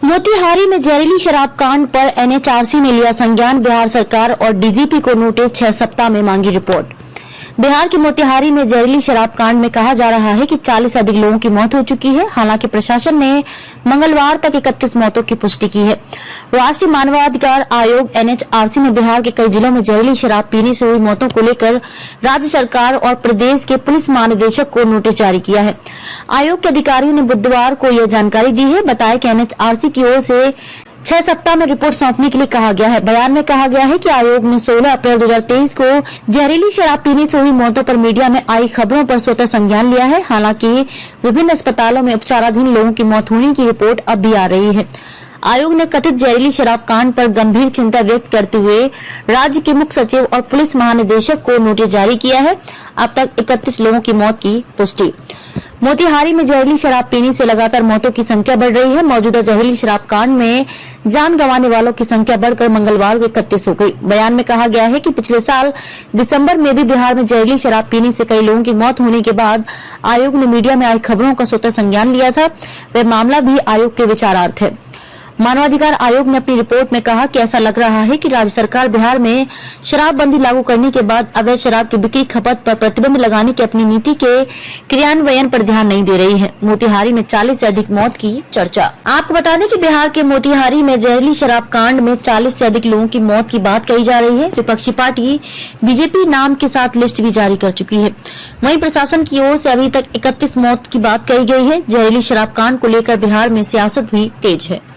मोतिहारी में जहरीली शराब कांड पर एनएचआरसी ने लिया संज्ञान। बिहार सरकार और डीजीपी को नोटिस, 6 सप्ताह में मांगी रिपोर्ट। बिहार के मोतिहारी में जहरीली शराब कांड में कहा जा रहा है कि 40 से अधिक लोगों की मौत हो चुकी है। हालांकि प्रशासन ने मंगलवार तक 31 मौतों की पुष्टि की है। राष्ट्रीय मानवाधिकार आयोग एनएचआरसी ने बिहार के कई जिलों में जहरीली शराब पीने से हुई मौतों को लेकर राज्य सरकार और प्रदेश के पुलिस महानिदेशक को नोटिस जारी किया है। आयोग के अधिकारियों ने बुधवार को यह जानकारी दी है। बताया कि एनएचआरसी की ओर से 6 सप्ताह में रिपोर्ट सौंपने के लिए कहा गया है। बयान में कहा गया है कि आयोग ने 16 अप्रैल 2023 को जहरीली शराब पीने से हुई मौतों पर मीडिया में आई खबरों पर स्वतः संज्ञान लिया है। हालांकि विभिन्न अस्पतालों में उपचाराधीन लोगों की मौत होने की रिपोर्ट अब भी आ रही है। आयोग ने कथित जहरीली शराब कांड पर गंभीर चिंता व्यक्त करते हुए राज्य के मुख्य सचिव और पुलिस महानिदेशक को नोटिस जारी किया है। अब तक 31 लोगों की मौत की पुष्टि। मोतिहारी में जहरीली शराब पीने से लगातार मौतों की संख्या बढ़ रही है। मौजूदा जहरीली शराब कांड में जान गंवाने वालों की संख्या बढ़कर मंगलवार को 31 हो गई। बयान में कहा गया है कि पिछले साल दिसंबर में भी बिहार में जहरीली शराब पीने से कई लोगों की मौत होने के बाद आयोग ने मीडिया में आई खबरों का स्वतः संज्ञान लिया था। वह मामला भी आयोग के विचारार्थ है। मानवाधिकार आयोग ने अपनी रिपोर्ट में कहा कि ऐसा लग रहा है कि राज्य सरकार बिहार में शराबबंदी लागू करने के बाद अवैध शराब की बिक्री खपत पर प्रतिबंध लगाने की अपनी नीति के क्रियान्वयन पर ध्यान नहीं दे रही है। मोतिहारी में 40 से अधिक मौत की चर्चा। आपको बता दें कि बिहार के मोतिहारी में जहरीली शराब कांड में 40 से अधिक लोगों की मौत की बात कही जा रही है। विपक्षी पार्टी बीजेपी नाम के साथ लिस्ट भी जारी कर चुकी है। वहीं प्रशासन की ओर से अभी तक 31 मौत की बात कही गई है। जहरीली शराब कांड को लेकर बिहार में सियासत भी तेज है।